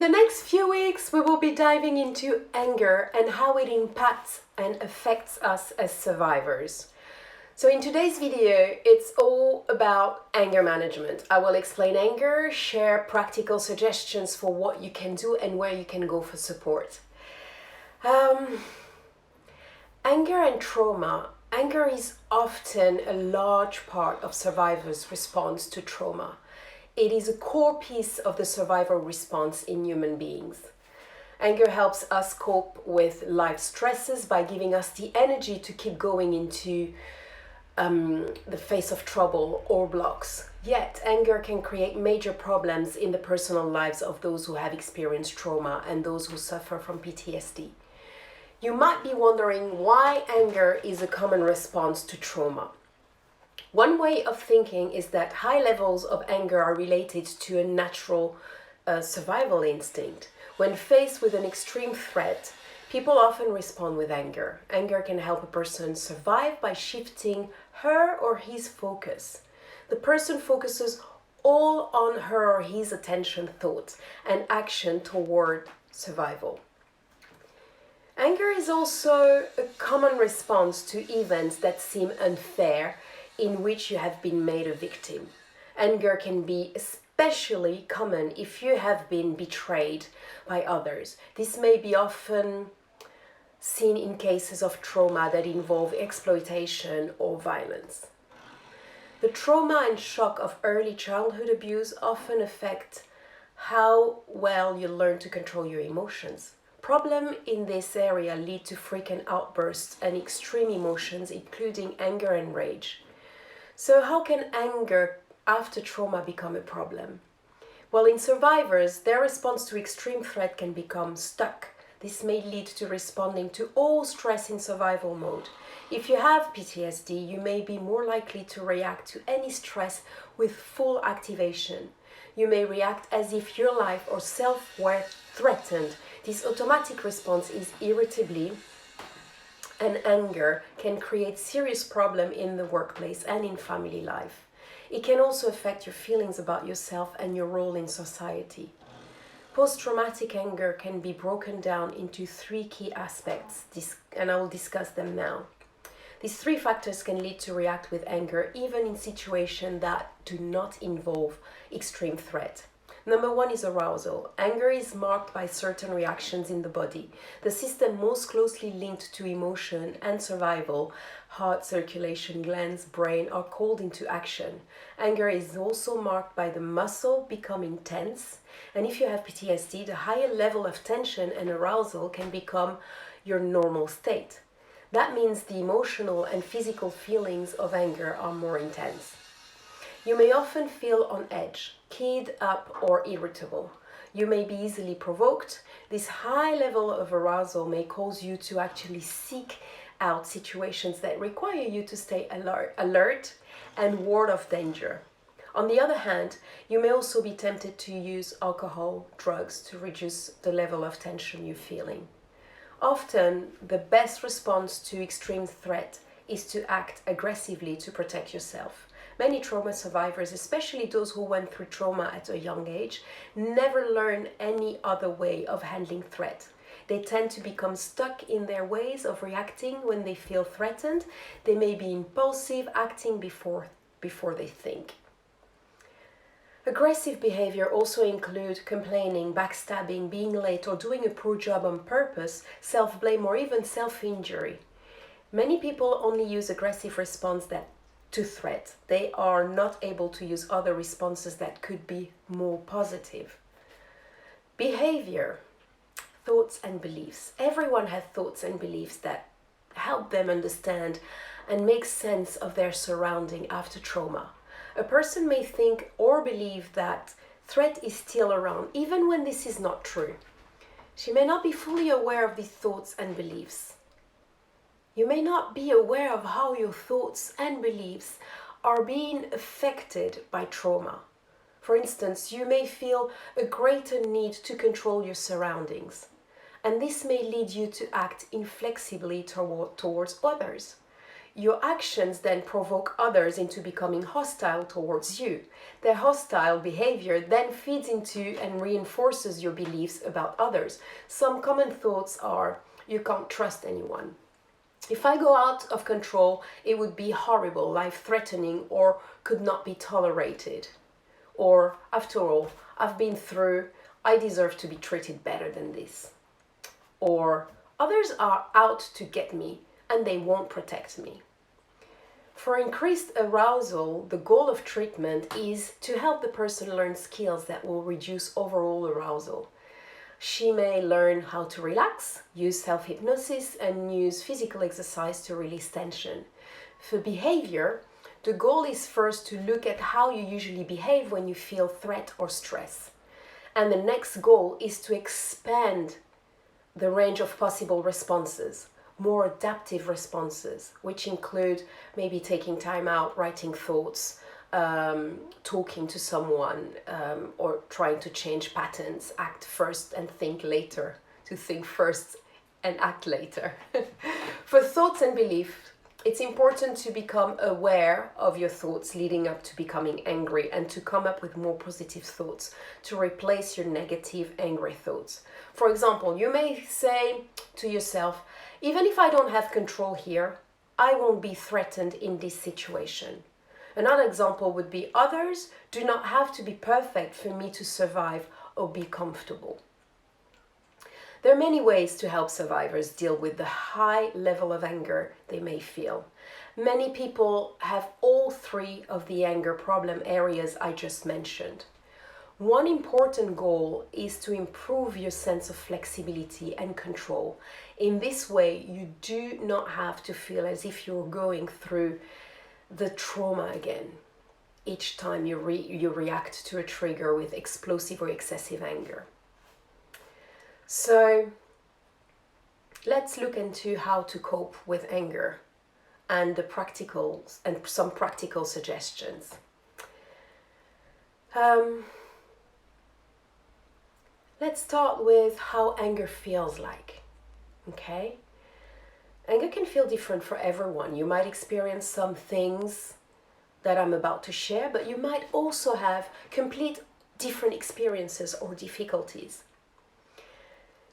The next few weeks, we will be diving into anger and how it impacts and affects us as survivors. So in today's video, it's all about anger management. I will explain anger, share practical suggestions for what you can do and where you can go for support. Anger and trauma. Anger is often a large part of survivors' response to trauma. It is a core piece of the survival response in human beings. Anger helps us cope with life stresses by giving us the energy to keep going into the face of trouble or blocks. Yet, anger can create major problems in the personal lives of those who have experienced trauma and those who suffer from PTSD. You might be wondering why anger is a common response to trauma. One way of thinking is that high levels of anger are related to a natural survival instinct. When faced with an extreme threat, people often respond with anger. Anger can help a person survive by shifting her or his focus. The person focuses all on her or his attention, thought, and action toward survival. Anger is also a common response to events that seem unfair, in which you have been made a victim. Anger can be especially common if you have been betrayed by others. This may be often seen in cases of trauma that involve exploitation or violence. The trauma and shock of early childhood abuse often affect how well you learn to control your emotions. Problems in this area lead to frequent outbursts and extreme emotions, including anger and rage. So how can anger after trauma become a problem? Well, in survivors, their response to extreme threat can become stuck. This may lead to responding to all stress in survival mode. If you have PTSD, you may be more likely to react to any stress with full activation. You may react as if your life or self were threatened. This automatic response is irritability, and anger can create serious problems in the workplace and in family life. It can also affect your feelings about yourself and your role in society. Post-traumatic anger can be broken down into three key aspects, and I will discuss them now. These three factors can lead to react with anger even in situations that do not involve extreme threat. Number one is arousal. Anger is marked by certain reactions in the body. The system most closely linked to emotion and survival, heart, circulation, glands, brain, are called into action. Anger is also marked by the muscle becoming tense. And if you have PTSD, the higher level of tension and arousal can become your normal state. That means the emotional and physical feelings of anger are more intense. You may often feel on edge, keyed up, or irritable. You may be easily provoked. This high level of arousal may cause you to actually seek out situations that require you to stay alert and ward off danger. On the other hand, you may also be tempted to use alcohol, drugs to reduce the level of tension you're feeling. Often, the best response to extreme threat is to act aggressively to protect yourself. Many trauma survivors, especially those who went through trauma at a young age, never learn any other way of handling threat. They tend to become stuck in their ways of reacting when they feel threatened. They may be impulsive, acting before they think. Aggressive behavior also include complaining, backstabbing, being late, or doing a poor job on purpose, self-blame, or even self-injury. Many people only use aggressive response to threat. They are not able to use other responses that could be more positive. Behavior, thoughts and beliefs. Everyone has thoughts and beliefs that help them understand and make sense of their surrounding after trauma. A person may think or believe that threat is still around, even when this is not true. She may not be fully aware of these thoughts and beliefs. You may not be aware of how your thoughts and beliefs are being affected by trauma. For instance, you may feel a greater need to control your surroundings, and this may lead you to act inflexibly towards others. Your actions then provoke others into becoming hostile towards you. Their hostile behavior then feeds into and reinforces your beliefs about others. Some common thoughts are, you can't trust anyone. If I go out of control, it would be horrible, life-threatening, or could not be tolerated. Or, after all, I've been through, I deserve to be treated better than this. Or, others are out to get me, and they won't protect me. For increased arousal, the goal of treatment is to help the person learn skills that will reduce overall arousal. She may learn how to relax, use self-hypnosis, and use physical exercise to release tension. For behavior, the goal is first to look at how you usually behave when you feel threat or stress. And the next goal is to expand the range of possible responses, more adaptive responses, which include maybe taking time out, writing thoughts, talking to someone, or trying to change patterns, act first and think later, to think first and act later. For thoughts and beliefs, it's important to become aware of your thoughts leading up to becoming angry and to come up with more positive thoughts to replace your negative, angry thoughts. For example, you may say to yourself, even if I don't have control here, I won't be threatened in this situation. Another example would be, others do not have to be perfect for me to survive or be comfortable. There are many ways to help survivors deal with the high level of anger they may feel. Many people have all three of the anger problem areas I just mentioned. One important goal is to improve your sense of flexibility and control. In this way, you do not have to feel as if you're going through the trauma again each time you react to a trigger with explosive or excessive anger. So let's look into how to cope with anger and some practical suggestions. Let's start with how anger feels like. Okay? Anger can feel different for everyone. You might experience some things that I'm about to share, but you might also have complete different experiences or difficulties.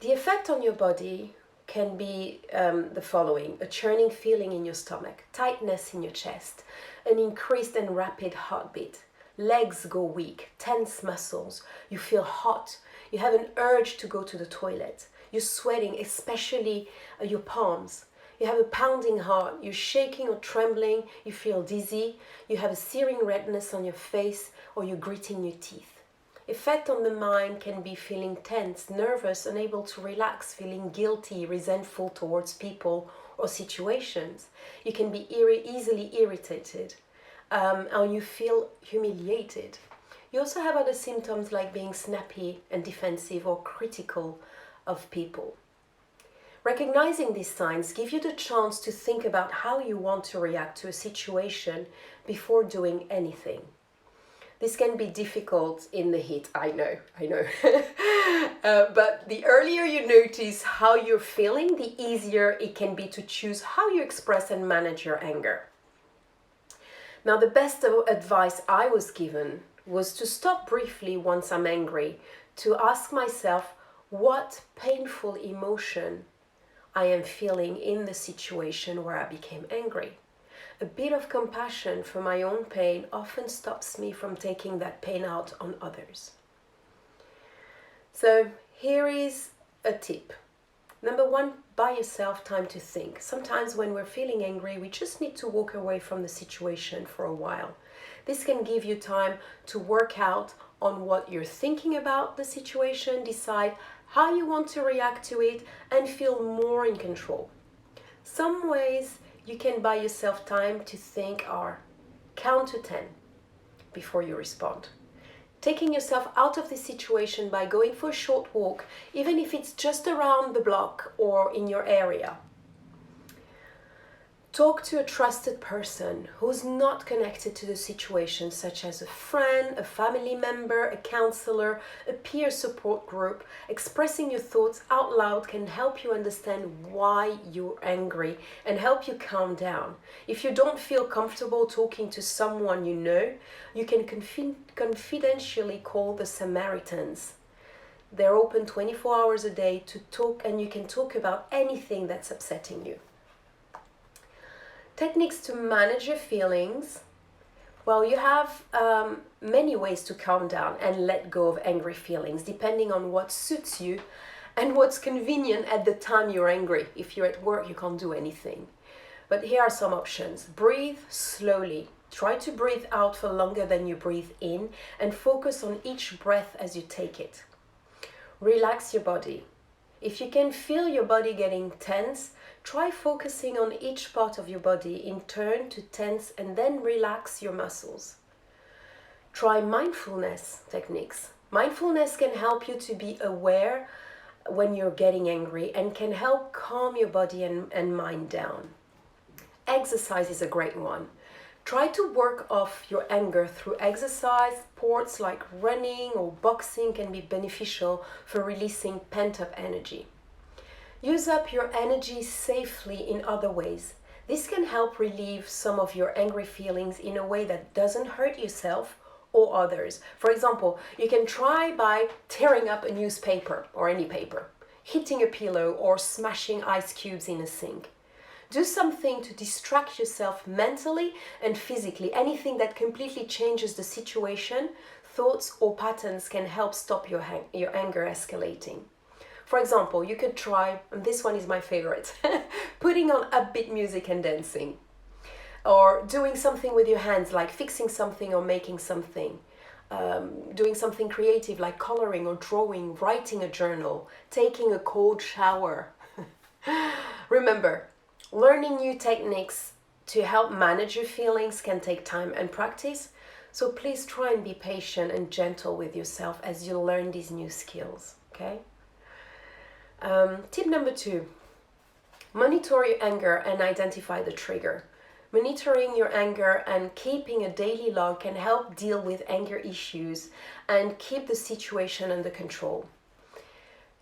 The effect on your body can be the following: a churning feeling in your stomach, tightness in your chest, an increased and rapid heartbeat, legs go weak, tense muscles, you feel hot, you have an urge to go to the toilet, you're sweating, especially your palms, you have a pounding heart, you're shaking or trembling, you feel dizzy, you have a searing redness on your face, or you're gritting your teeth. Effect on the mind can be feeling tense, nervous, unable to relax, feeling guilty, resentful towards people or situations. You can be easily irritated, or you feel humiliated. You also have other symptoms like being snappy and defensive or critical of people. Recognizing these signs gives you the chance to think about how you want to react to a situation before doing anything. This can be difficult in the heat, I know. But the earlier you notice how you're feeling, the easier it can be to choose how you express and manage your anger. Now, the best advice I was given was to stop briefly once I'm angry, to ask myself what painful emotion I am feeling in the situation where I became angry. A bit of compassion for my own pain often stops me from taking that pain out on others. So here is a tip. Number one, buy yourself time to think. Sometimes when we're feeling angry, we just need to walk away from the situation for a while. This can give you time to work out on what you're thinking about the situation, decide how you want to react to it, and feel more in control. Some ways you can buy yourself time to think are: count to 10 before you respond. Taking yourself out of the situation by going for a short walk, even if it's just around the block or in your area. Talk to a trusted person who's not connected to the situation, such as a friend, a family member, a counselor, a peer support group. Expressing your thoughts out loud can help you understand why you're angry and help you calm down. If you don't feel comfortable talking to someone you know, you can confidentially call the Samaritans. They're open 24 hours a day to talk, and you can talk about anything that's upsetting you. Techniques to manage your feelings. Well, you have many ways to calm down and let go of angry feelings, depending on what suits you and what's convenient at the time you're angry. If you're at work, you can't do anything. But here are some options. Breathe slowly. Try to breathe out for longer than you breathe in, and focus on each breath as you take it. Relax your body. If you can feel your body getting tense, try focusing on each part of your body in turn to tense and then relax your muscles. Try mindfulness techniques. Mindfulness can help you to be aware when you're getting angry and can help calm your body and mind down. Exercise is a great one. Try to work off your anger through exercise. Sports like running or boxing can be beneficial for releasing pent-up energy. Use up your energy safely in other ways. This can help relieve some of your angry feelings in a way that doesn't hurt yourself or others. For example, you can try by tearing up a newspaper or any paper, hitting a pillow, or smashing ice cubes in a sink. Do something to distract yourself mentally and physically. Anything that completely changes the situation, thoughts or patterns can help stop your anger escalating. For example, you could try, and this one is my favorite, putting on upbeat music and dancing. Or doing something with your hands, like fixing something or making something. Doing something creative like coloring or drawing, writing a journal, taking a cold shower. Remember, learning new techniques to help manage your feelings can take time and practice, so please try and be patient and gentle with yourself as you learn these new skills, okay? Tip number 2, monitor your anger and identify the trigger. Monitoring your anger and keeping a daily log can help deal with anger issues and keep the situation under control.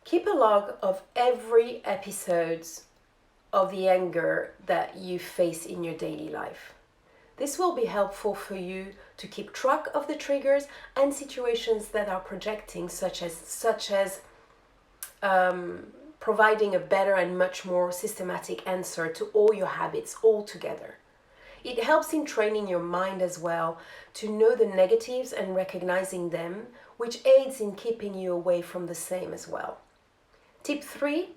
Keep a log of every episode of the anger that you face in your daily life. This will be helpful for you to keep track of the triggers and situations that are projecting, such as providing a better and much more systematic answer to all your habits altogether. It helps in training your mind as well to know the negatives and recognizing them, which aids in keeping you away from the same as well. Tip 3,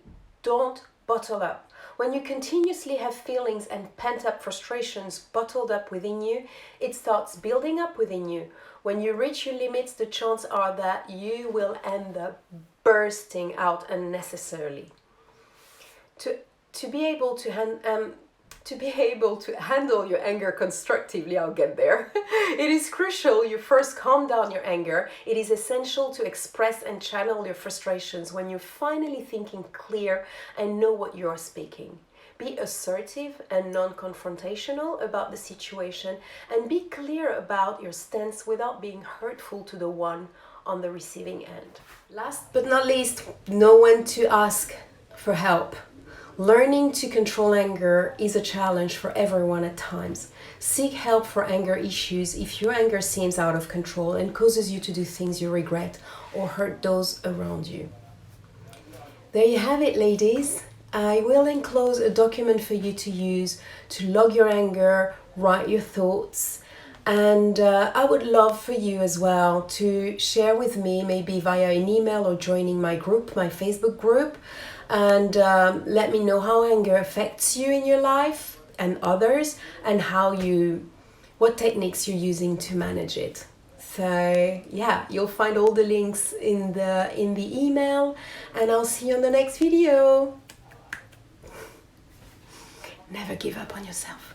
don't bottle up. When you continuously have feelings and pent-up frustrations bottled up within you, it starts building up within you. When you reach your limits, the chances are that you will end up bursting out unnecessarily. To be able to handle your anger constructively, I'll get there. It is crucial you first calm down your anger. It is essential to express and channel your frustrations when you're finally thinking clear and know what you are speaking. Be assertive and non-confrontational about the situation, and be clear about your stance without being hurtful to the one on the receiving end. Last but not least, know when to ask for help. Learning to control anger is a challenge for everyone at times. Seek help for anger issues if your anger seems out of control and causes you to do things you regret or hurt those around you. There you have it, ladies. I will enclose a document for you to use to log your anger, write your thoughts, and I would love for you as well to share with me, maybe via an email or joining my group, my Facebook group, and let me know how anger affects you in your life and others, and what techniques you're using to manage it. So yeah, you'll find all the links in the email, and I'll see you on the next video. Never give up on yourself.